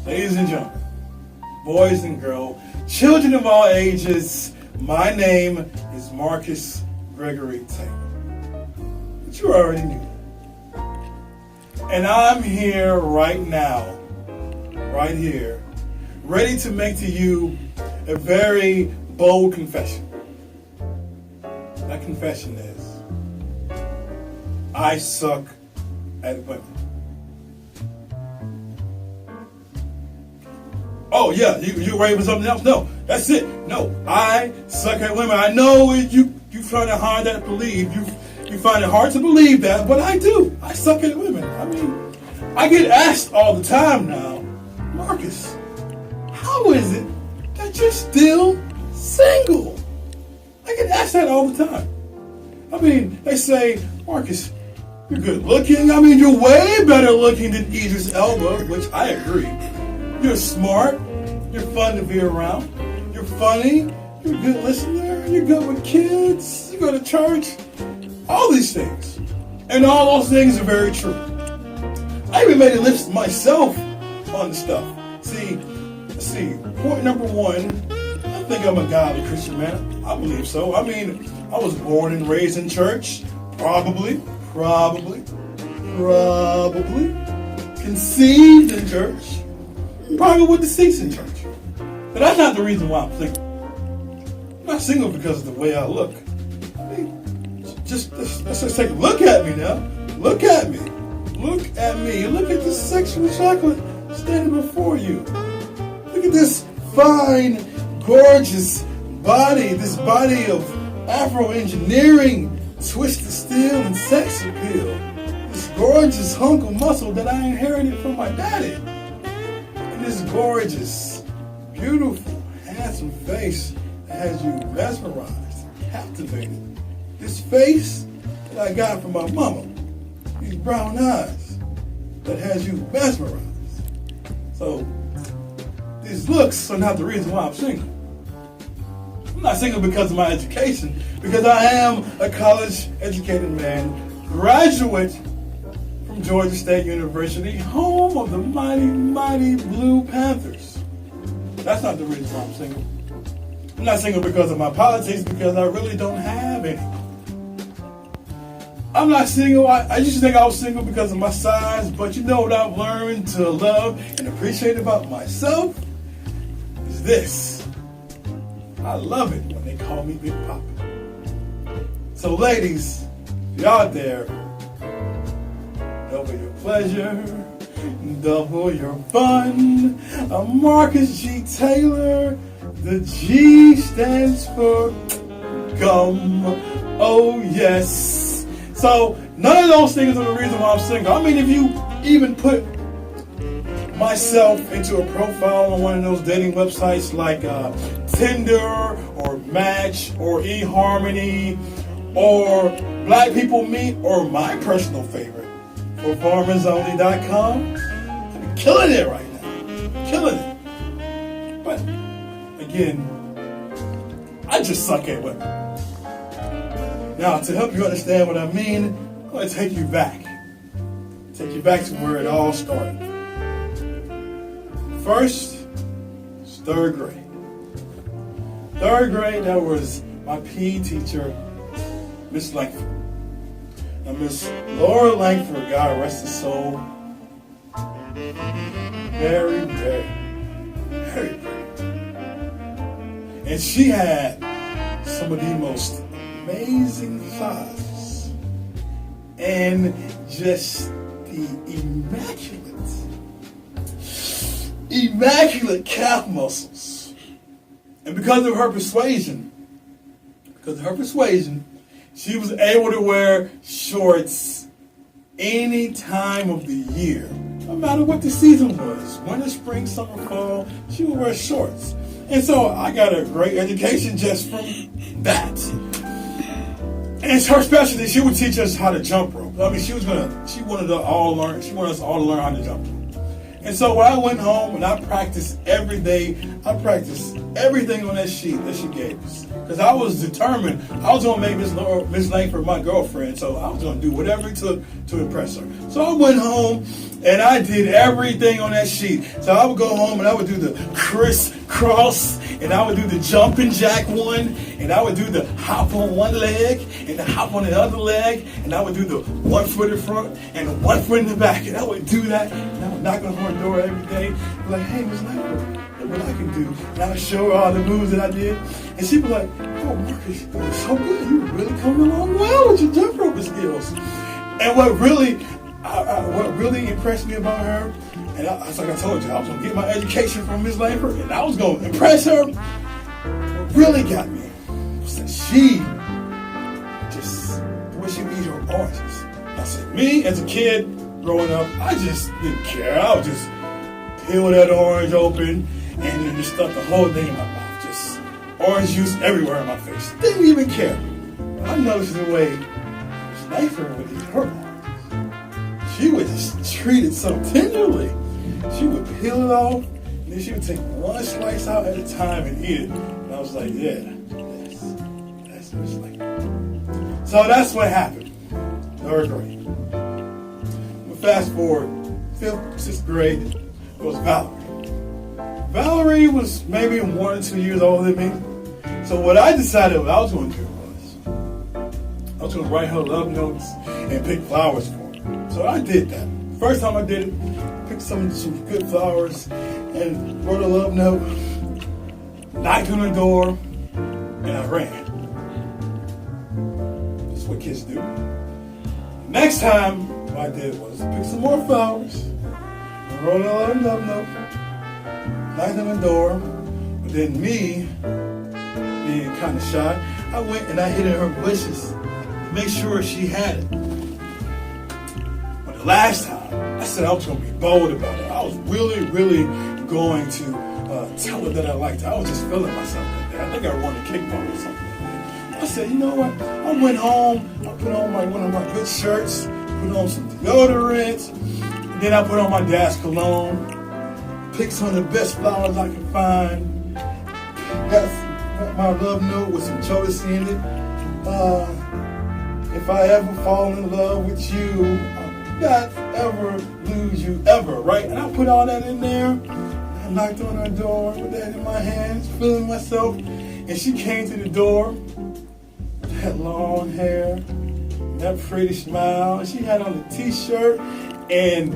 Ladies and gentlemen, boys and girls, children of all ages, my name is Marcus Gregory Taylor. But you already knew that. And I'm here right now, right here, ready to make to you a very bold confession. That confession is, I suck at women. Oh yeah, you ready for something else? No, that's it. No, I suck at women. I know you find it hard to believe. You find it hard to believe that, but I do. I suck at women. I mean, I get asked all the time now, Marcus, how is it that you're still single? I get asked that all the time. I mean, they say, Marcus, you're good looking. I mean, you're way better looking than Idris Elba, which I agree. You're smart. You're fun to be around. You're funny. You're a good listener. You're good with kids. You go to church. All these things. And all those things are very true. I even made a list myself on the stuff. See, point number one, I think I'm a godly Christian man. I believe so. I mean, I was born and raised in church. Probably. Conceived in church. Probably with the seats in church. But that's not the reason why I'm single. I'm not single because of the way I look. I mean, let's just take a look at me now. Look at me. Look at me. Look at this sexual chocolate standing before you. Look at this fine, gorgeous body. This body of Afro-engineering, twisted steel, and sex appeal. This gorgeous hunk of muscle that I inherited from my daddy. This gorgeous, beautiful, handsome face that has you mesmerized, captivated. This face that I got from my mama. These brown eyes that has you mesmerized. So, these looks are not the reason why I'm single. I'm not single because of my education, because I am a college-educated man, graduate from Georgia State University, home of the mighty Blue Panthers. That's not the reason why I'm single. I'm not single because of my politics, because I really don't have any. I'm not single. I used to think I was single because of my size, but you know what I've learned to love and appreciate about myself is this. I love it when they call me Big Papa. So ladies, you out there, double your pleasure, double your fun. I'm Marcus G. Taylor. The G stands for gum. Oh yes. So none of those things are the reason why I'm single. I mean, if you even put myself into a profile on one of those dating websites like Tinder or Match or eHarmony or Black People Meet or my personal favorite, ForFarmersOnly.com, I'm killing it right now. Killing it. But, again, I just suck at women. Now, to help you understand what I mean, I'm going to take you back. Take you back to where it all started. First, it's third grade. Third grade, that was my PE teacher, Miss Langford. Now, Miss Laura Langford, God rest her soul, very pretty. And she had some of the most amazing thighs and just the immaculate calf muscles. And because of her persuasion, she was able to wear shorts any time of the year. No matter what the season was, winter, spring, summer, fall, she would wear shorts. And so I got a great education just from that. And it's her specialty. She would teach us how to jump rope. I mean, she wanted us all to learn how to jump rope. And so when I went home and I practiced every day, I practiced everything on that sheet that she gave us. Because I was determined, I was going to make Miss Langford my girlfriend, so I was going to do whatever it took to impress her. So I went home and I did everything on that sheet. So I would go home and I would do the crisscross, and I would do the jumping jack one, and I would do the hop on one leg and the hop on the other leg, and I would do the 1 foot in front and the 1 foot in the back, and I would do that, and I would knock on her door every day, like, hey, Miss Langford, look what I can do. And I would show her all the moves that I did, and she'd be like, oh, Marcus, you were so good. You were really coming along well with your jump rope skills. And what really impressed me about her, and it's like I told you, I was going to get my education from Miss Langford, and I was going to impress her. What really got me was that she just, the way she would eat her oranges. I said, me as a kid growing up, I just didn't care. I would just peel that orange open and then just stuff the whole thing in my mouth. Just orange juice everywhere in my face. Didn't even care. But I noticed the way Miss Langford would eat her oranges. She would just treat it so tenderly. She would peel it off, and then she would take one slice out at a time and eat it. And I was like, yeah, that's Miss Langford. So that's what happened. 3rd grade. But fast forward, 5th, 6th grade, it was Valerie. Valerie was maybe 1 or 2 years older than me. So what I decided what I was going to do was, I was going to write her love notes and pick flowers for her. So I did that. First time I did it, picked some good flowers and wrote a love note, knocked on her door, and I ran. That's what kids do. Next time, what I did was pick some more flowers, and wrote a love note, knocked on the door, but then me, being kind of shy, I went and I hid in her bushes to make sure she had it. But the last time, I said I was going to be bold about it. I was really going to tell her that I liked her. I was just feeling myself like that. I think I won a kickball or something. I said, you know what? I went home, I put on one of my good shirts, put on some deodorant, and then I put on my dad's cologne, picked some of the best flowers I could find, got my love note with some Jodeci in it. If I ever fall in love with you, I'll not ever lose you ever, right? And I put all that in there. I knocked on her door with that in my hands, feeling myself, and she came to the door. That long hair, that pretty smile. She had on a t-shirt, and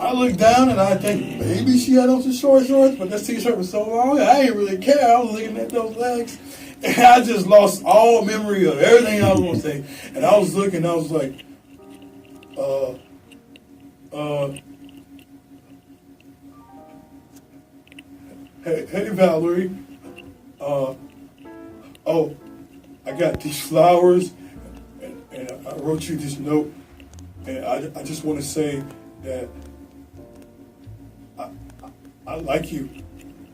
I looked down and I think maybe she had on some short shorts, but that t-shirt was so long, I didn't really care. I was looking at those legs, and I just lost all memory of everything I was going to say. And I was looking, I was like, hey Valerie, I got these flowers, and I wrote you this note, and I just want to say that I like you,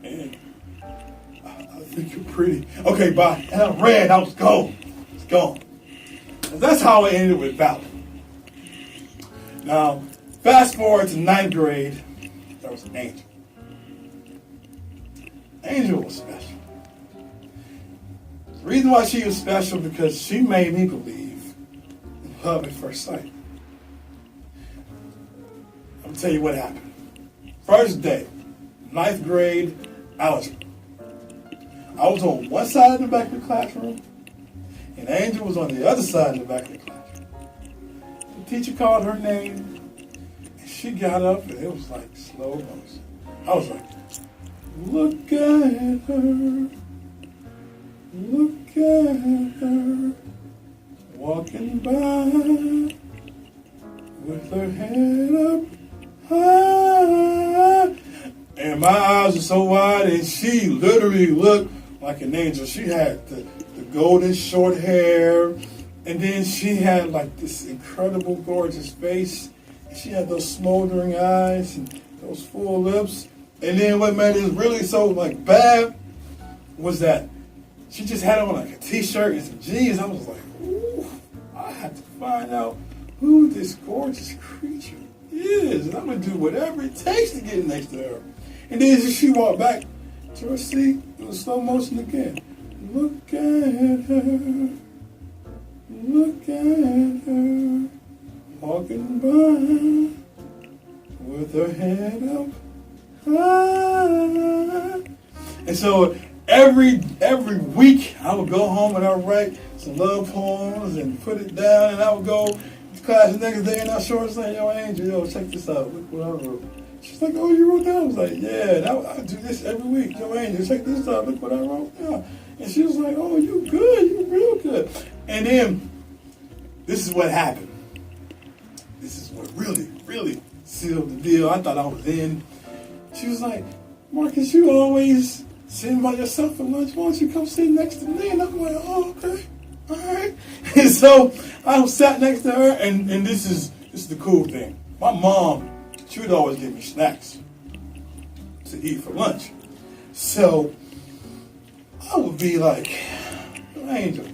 and I think you're pretty. Okay, bye. And I ran. I was gone. It's gone. And that's how I ended with Valerie. Now, fast forward to 9th grade. That was Angel. Angel was special. The reason why she was special because she made me believe in love at first sight. I'm going to tell you what happened. First day, 9th grade algebra. I was on one side of the back of the classroom, and Angel was on the other side of the back of the classroom. The teacher called her name, and she got up, and it was like slow motion. I was like, look at her, look at her, walking by with her head up high. And my eyes were so wide, and she literally looked like an angel. She had the golden short hair, and then she had like this incredible, gorgeous face. And she had those smoldering eyes and those full lips. And then what made it really so like bad was that she just had on like a t-shirt and some jeans. I was like, ooh, I had to find out who this gorgeous creature is, and I'm gonna do whatever it takes to get next to her. And then as she walked back to her seat, it was slow motion again. Look at her, look at her, walking by with her head up high. And so every week I would go home and I would write some love poems and put it down, and I would go to class the next day and I showed her saying, yo, Angel, yo, check this out. Look what I wrote. She's like, oh, you wrote that? I was like, yeah, and I do this every week. Yo, Angel, check this out. Look what I wrote. Yeah. And she was like, oh, you good. You real good. And then this is what happened. This is what really, really sealed the deal. I thought I was in. She was like, Marcus, you always sitting by yourself at lunch. Why don't you come sit next to me? And I'm like, oh, okay. All right. And so I sat next to her, and this is the cool thing. My mom, she would always give me snacks to eat for lunch. So I would be like, Angel,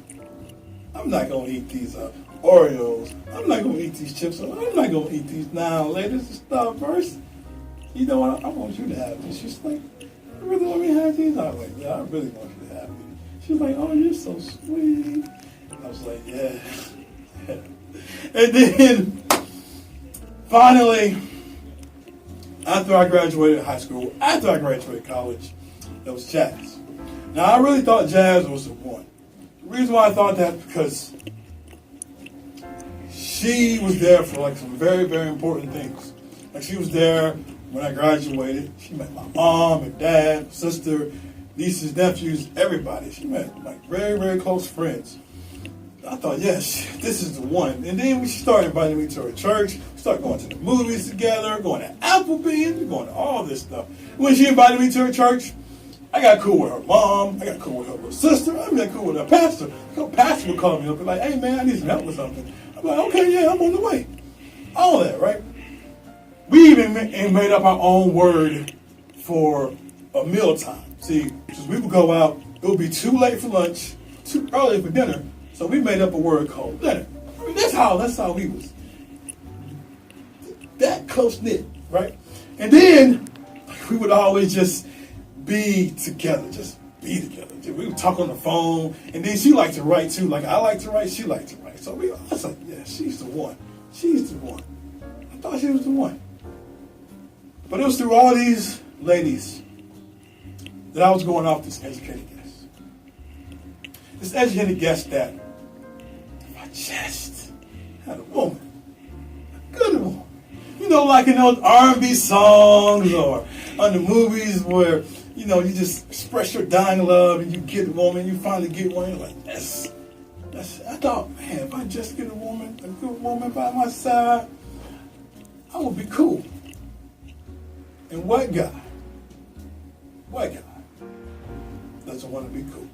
I'm not going to eat these Oreos. I'm not going to eat these chips. I'm not going to eat these now and later. This is Starburst. You know what? I want you to have this. She's like, you really want me to have these? I was like, yeah, I really want you to have these. She was like, oh, you're so sweet. I was like, yeah. And then finally, after I graduated high school, after I graduated college, it was jazz. Now, I really thought jazz was the one. The reason why I thought that is because she was there for like some very, very important things. Like she was there when I graduated. She met my mom and dad, sister, nieces, nephews, everybody. She met like very, very close friends. I thought, yes, this is the one. And then she started inviting me to her church. We started going to the movies together, going to Applebee's, going to all this stuff. When she invited me to her church, I got cool with her mom. I got cool with her little sister. I got cool with her pastor. Her pastor would call me up and like, hey, man, I need some help with something. I'm like, okay, yeah, I'm on the way. All that, right? We even made up our own word for a mealtime. See, because we would go out, it would be too late for lunch, too early for dinner, so we made up a word called dinner. I mean, that's how we was. That close-knit, right? And then we would always just be together, just be together. We would talk on the phone, and then she liked to write too. Like I like to write, she liked to write. So I was like, yeah, she's the one. She's the one. I thought she was the one. But it was through all these ladies that I was going off this educated guess. This educated guess that if I just had a woman, a good woman, you know, like in those R&B songs or on the movies where, you know, you just express your dying love and you get a woman, you finally get one, you're like, yes. I thought, man, if I just get a good woman by my side, I would be cool. And what guy doesn't want to be cool?